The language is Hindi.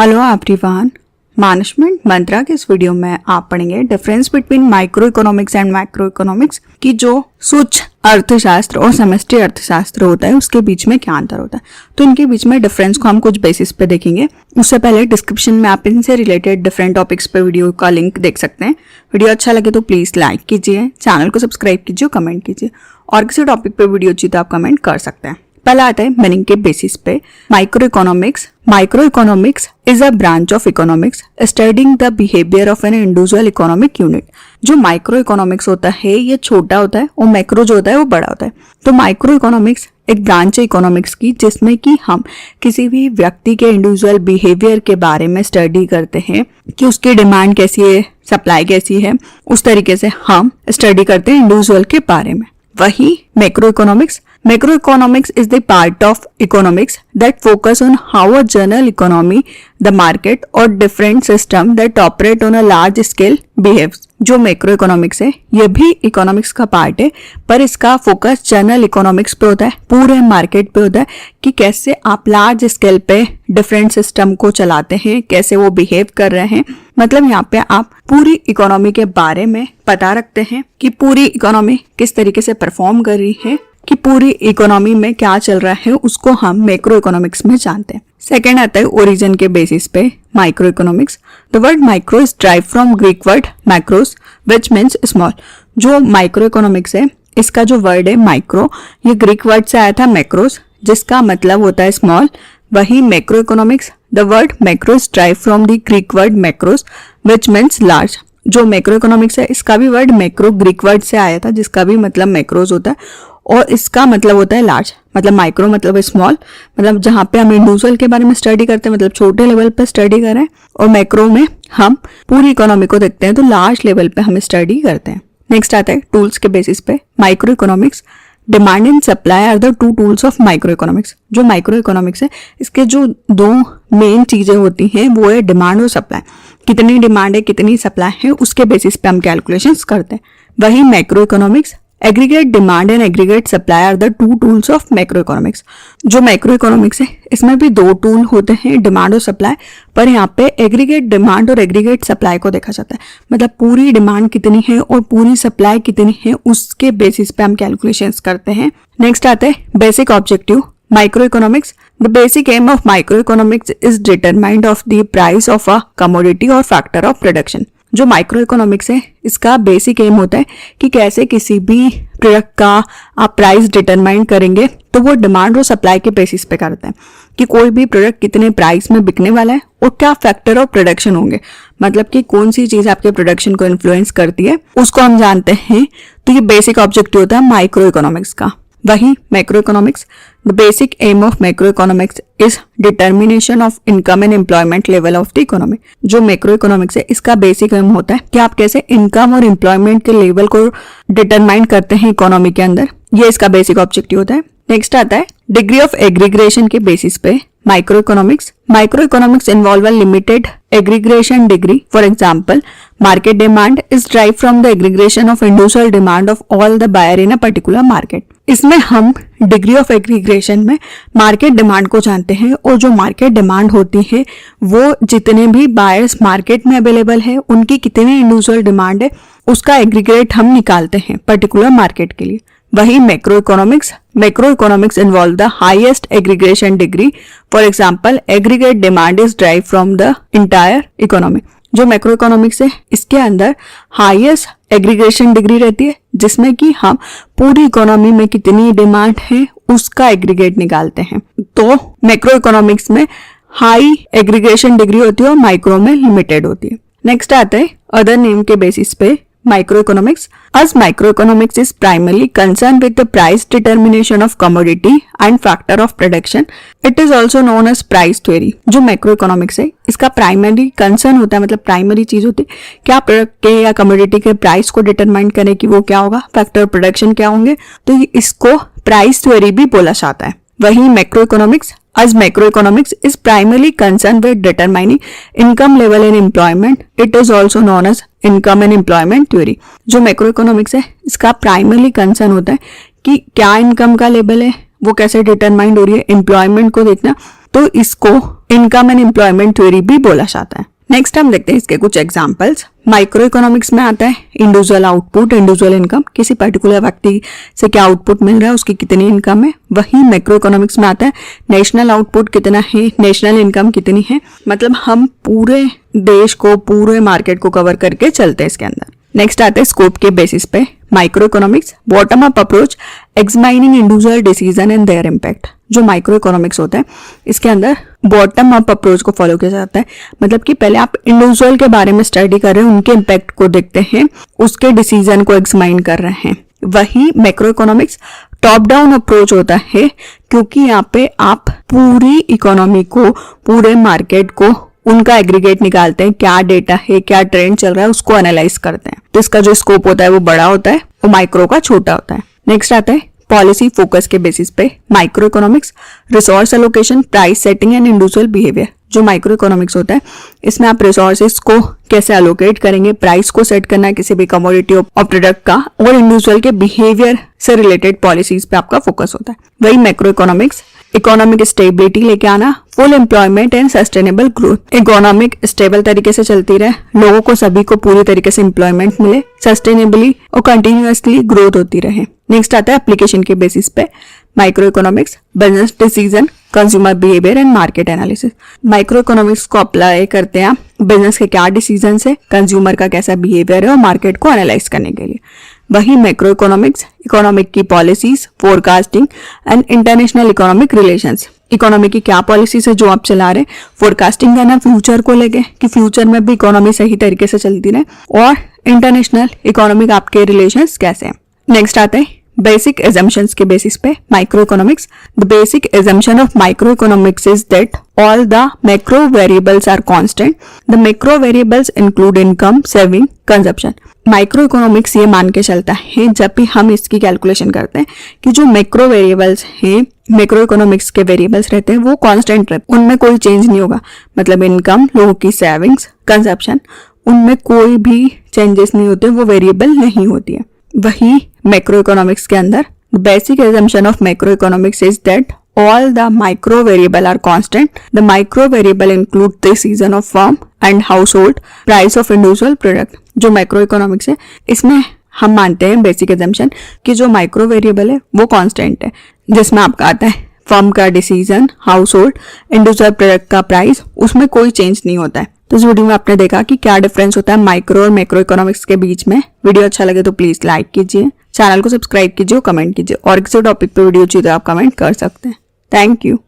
हेलो एवरीवन, मैनेजमेंट मंत्रा के इस वीडियो में आप पढ़ेंगे difference between micro economics and macro economics की जो सूक्ष्म अर्थशास्त्र और समष्टि अर्थशास्त्र होता है उसके बीच में क्या अंतर होता है। तो इनके बीच में डिफरेंस को हम कुछ बेसिस पे देखेंगे। उससे पहले डिस्क्रिप्शन में आप इनसे रिलेटेड डिफरेंट टॉपिक्स पे वीडियो का लिंक देख सकते हैं। वीडियो अच्छा लगे तो प्लीज लाइक कीजिए, चैनल को सब्सक्राइब कीजिए, कमेंट कीजिए और किसी टॉपिक पे वीडियो चाहिए तो आप कमेंट कर सकते हैं। पहला आता है मीनिंग के बेसिस पे micro economics. Micro economics is a branch of economics studying the behaviour of an individual economic unit. जो माइक्रो इकोनॉमिक्स होता है ये छोटा होता है और मैक्रो जो होता है वो बड़ा होता है। तो माइक्रो इकोनॉमिक्स एक ब्रांच है इकोनॉमिक्स की जिसमें कि हम किसी भी व्यक्ति के इंडिविजुअल बिहेवियर के बारे में स्टडी करते हैं कि उसकी डिमांड कैसी है, सप्लाई कैसी है, उस तरीके से हम स्टडी करते हैं इंडिविजुअल के बारे में। वही macro economics is the part of economics that focus on how a general economy, the market or different system that operate on a large scale behaves। जो मैक्रो इकोनॉमिक्स है ये भी इकोनॉमिक्स का पार्ट है पर इसका फोकस जनरल इकोनॉमिक्स पे होता है, पूरे मार्केट पे होता है कि कैसे आप लार्ज स्केल पे डिफरेंट सिस्टम को चलाते हैं, कैसे वो बिहेव कर रहे हैं। मतलब यहाँ पे आप पूरी इकोनॉमी के बारे में पता रखते हैं कि पूरी इकोनॉमी किस तरीके से परफॉर्म कर रही है, कि पूरी इकोनॉमी में क्या चल रहा है उसको हम मैक्रो इकोनॉमिक्स में जानते हैं। सेकेंड आता है ओरिजिन के बेसिस पे micro economics. The word micro is drive from Greek word macros which means small. जो माइक्रो इकोनॉमिक्स है इसका जो वर्ड है माइक्रो ये ग्रीक वर्ड से आया था मैक्रोस जिसका मतलब होता है स्मॉल। वही macro economics the word macro is drive from the Greek word macros which means large. जो मैक्रो इकोनॉमिक्स है इसका भी वर्ड मैक्रो ग्रीक वर्ड से आया था जिसका भी मतलब मैक्रोस होता है और इसका मतलब होता है लार्ज। मतलब माइक्रो मतलब स्मॉल, मतलब जहाँ पे हम इंडिविजुअल के बारे में स्टडी करते हैं, मतलब छोटे लेवल पे स्टडी कर रहे हैं, और मैक्रो में हम पूरी इकोनॉमी को देखते हैं तो लार्ज लेवल पे हम स्टडी करते हैं। नेक्स्ट आता है टूल्स के बेसिस पे micro economics. Demand and supply are the two tools of micro economics. जो माइक्रो इकोनॉमिक्स है इसके जो दो मेन चीजें होती हैं वो है डिमांड और सप्लाई। कितनी डिमांड है कितनी सप्लाई है उसके बेसिस पे हम कैलकुलेशंस करते हैं। वही macro economics aggregate demand and aggregate supply are the two tools of macro economics. जो मैक्रो इकोनॉमिक्स है इसमें भी दो टूल होते हैं डिमांड और सप्लाई, पर यहाँ पे एग्रीगेट डिमांड और एग्रीगेट सप्लाई को देखा जाता है। मतलब पूरी डिमांड कितनी है और पूरी सप्लाई कितनी है उसके बेसिस पे हम कैलकुलेशंस करते हैं। नेक्स्ट आता है basic objective micro economics. The basic aim of micro economics is determined of the price of a commodity और फैक्टर ऑफ प्रोडक्शन। जो माइक्रो इकोनॉमिक्स है इसका बेसिक एम होता है कि कैसे किसी भी प्रोडक्ट का आप प्राइस डिटरमाइन करेंगे तो वो डिमांड और सप्लाई के बेसिस पे करते हैं कि कोई भी प्रोडक्ट कितने प्राइस में बिकने वाला है और क्या फैक्टर ऑफ प्रोडक्शन होंगे, मतलब कि कौन सी चीज आपके प्रोडक्शन को इन्फ्लुएंस करती है उसको हम जानते हैं। तो ये बेसिक ऑब्जेक्टिव होता है माइक्रो इकोनॉमिक्स का। वही macro economics the basic aim of macro economics is determination of income and employment level of the economy. जो मैक्रो इकोनॉमिक्स है इसका बेसिक एम होता है कि आप कैसे इनकम और एम्प्लॉयमेंट के लेवल को डिटरमाइन करते हैं इकोनॉमी के अंदर, ये इसका बेसिक ऑब्जेक्टिव होता है। नेक्स्ट आता है डिग्री ऑफ एग्रीग्रेशन के बेसिस पे micro economics involve a limited aggregation degree. For example market demand is drive from the aggregation of individual demand of all the buyer in a particular market. इसमें हम डिग्री ऑफ एग्रीग्रेशन में मार्केट डिमांड को जानते हैं और जो मार्केट डिमांड होती है वो जितने भी बायर्स मार्केट में अवेलेबल है उनकी कितनी इंडिविजुअल डिमांड है उसका एग्रीगेट हम निकालते हैं पर्टिकुलर मार्केट के लिए। वही macro economics involve the highest aggregation degree. For example aggregate demand is drive from the entire economy. जो मैक्रो इकोनॉमिक्स है इसके अंदर हाईएस्ट एग्रीग्रेशन डिग्री रहती है जिसमें कि हम पूरी इकोनॉमी में कितनी डिमांड है उसका एग्रीगेट निकालते हैं। तो मैक्रो इकोनॉमिक्स में हाई एग्रीग्रेशन डिग्री होती है और माइक्रो में लिमिटेड होती है। नेक्स्ट आता है अदर नेम के बेसिस पे microeconomics. As microeconomics is primarily concerned with the price determination of commodity and factor of production, it is also known as price theory. जो macroeconomics है इसका प्राइमरी कंसर्न होता है, मतलब प्राइमरी चीज होती है क्या प्रोडक्ट के या कमोडिटी के प्राइस को डिटरमाइन करें कि वो क्या होगा, फैक्टर प्रोडक्शन क्या होंगे, तो इसको प्राइस थ्योरी भी बोला जाता है। वही macroeconomics as macroeconomics is primarily concerned with determining income level and employment, it is also known as income and employment theory. जो macroeconomics है इसका प्राइमरली कंसर्न होता है कि क्या इनकम का लेवल है वो कैसे डिटरमाइंड हो रही है, एम्प्लॉयमेंट को देखना, तो इसको इनकम एंड एम्प्लॉयमेंट थ्योरी भी बोला जाता है। नेक्स्ट हम देखते हैं इसके कुछ एग्जांपल्स। माइक्रो इकोनॉमिक्स में आता है इंडिविजुअल आउटपुट, इंडिविजुअल इनकम, किसी पर्टिकुलर व्यक्ति से क्या आउटपुट मिल रहा है, उसकी कितनी इनकम है। वही मैक्रो इकोनॉमिक्स में आता है नेशनल आउटपुट कितना है, नेशनल इनकम कितनी है, मतलब हम पूरे देश को, पूरे मार्केट को कवर करके चलते हैं इसके अंदर। नेक्स्ट आता है स्कोप के बेसिस पे micro economics, bottom up approach, examining individual decision and there impact. जो माइक्रो इकोनॉमिक्स होता है इसके अंदर बॉटम अप अप्रोच को फॉलो किया जाता है, मतलब कि पहले आप इंडिविजुअल के बारे में स्टडी कर रहे हैं, उनके इम्पैक्ट को देखते हैं, उसके डिसीजन को एग्जामाइन कर रहे हैं। वही macro economics top down approach होता है, क्योंकि यहाँ पे आप पूरी इकोनॉमी को, पूरे मार्केट को, उनका एग्रीगेट निकालते हैं, क्या डेटा है, क्या ट्रेंड चल रहा है, उसको एनालाइज करते हैं। तो इसका जो स्कोप होता है वो बड़ा होता है और माइक्रो का छोटा होता है। नेक्स्ट आता है पॉलिसी फोकस के बेसिस पे micro economics, resource allocation, price setting and individual behaviour. जो माइक्रो इकोनॉमिक्स होता है इसमें आप रिसोर्सेज को कैसे एलोकेट करेंगे, प्राइस को सेट करना है किसी भी कमोडिटी और प्रोडक्ट का, और इंडिविजुअल के बिहेवियर से रिलेटेड पॉलिसीज पे आपका फोकस होता है। वही मैक्रो इकोनॉमिक्स इकोनॉमिक स्टेबिलिटी लेके आना, full employment and sustainable growth. Economic stable तरीके से चलती रहे, लोगों को सभी को पूरी तरीके से एम्प्लॉयमेंट मिले, सस्टेनेबली और कंटिन्यूअसली ग्रोथ होती रहे। नेक्स्ट आता है एप्लीकेशन के बेसिस पे micro economics, business decision, consumer behaviour and market analysis. Micro economics को अप्लाई करते हैं बिजनेस के क्या डिसीजन है, कंज्यूमर का कैसा बिहेवियर है और मार्केट को एनालाइज करने के लिए। वही मैक्रो इकोनॉमिक्स इकोनॉमिक की policies, forecasting and international economic relations. Economy की क्या पॉलिसीज है जो आप चला रहे, फोरकास्टिंग करना फ्यूचर को लेके कि फ्यूचर में भी इकोनॉमी सही तरीके से चलती रहे, और इंटरनेशनल इकोनॉमिक आपके रिलेशंस कैसे हैं। नेक्स्ट आते हैं बेसिक assumptions के बेसिस पे micro economics. The basic assumption of micro economics is that all the macro variables are constant. The macro variables include income, saving, consumption. Micro economics ये मान के चलता है जब भी हम इसकी कैलकुलेशन करते हैं कि जो मैक्रो वेरिएबल्स हैं, मैक्रो इकोनॉमिक्स के वेरिएबल्स रहते हैं वो कांस्टेंट रहते हैं, उनमें कोई चेंज नहीं होगा। मतलब इनकम, लोगों की सेविंग्स, कंजप्शन, उनमें कोई भी चेंजेस नहीं होते, वो वेरिएबल नहीं होती है। वही मैक्रो इकोनॉमिक्स के अंदर basic assumption of macroeconomics is that all the micro variable are constant. The micro variable include the season of firm and household, price of individual product. जो माइक्रो इकोनॉमिक्स है इसमें हम मानते हैं बेसिक एजम्पशन कि जो माइक्रो वेरिएबल है वो कांस्टेंट है, जिसमें आपका आता है फर्म का decision, house hold, individual product का प्राइस, उसमें कोई चेंज नहीं होता है। तो इस वीडियो में आपने देखा कि क्या डिफरेंस होता है माइक्रो और मैक्रो इकोनॉमिक्स के बीच में। वीडियो अच्छा लगे तो प्लीज लाइक कीजिए, चैनल को सब्सक्राइब कीजिए और कमेंट कीजिए, और किसी टॉपिक पे वीडियो चाहिए तो आप कमेंट कर सकते हैं। Thank you.